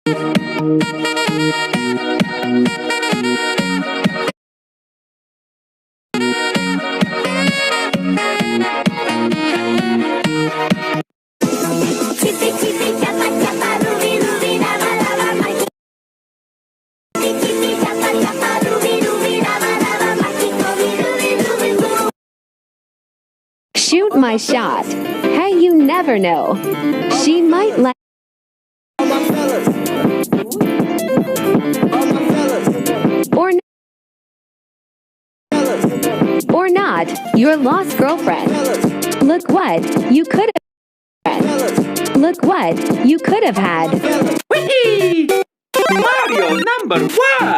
Shoot my shot. Hey, you never know. She might like or not, your lost girlfriend. Look what you could have. Look what you could have had. Whee! Mario #1!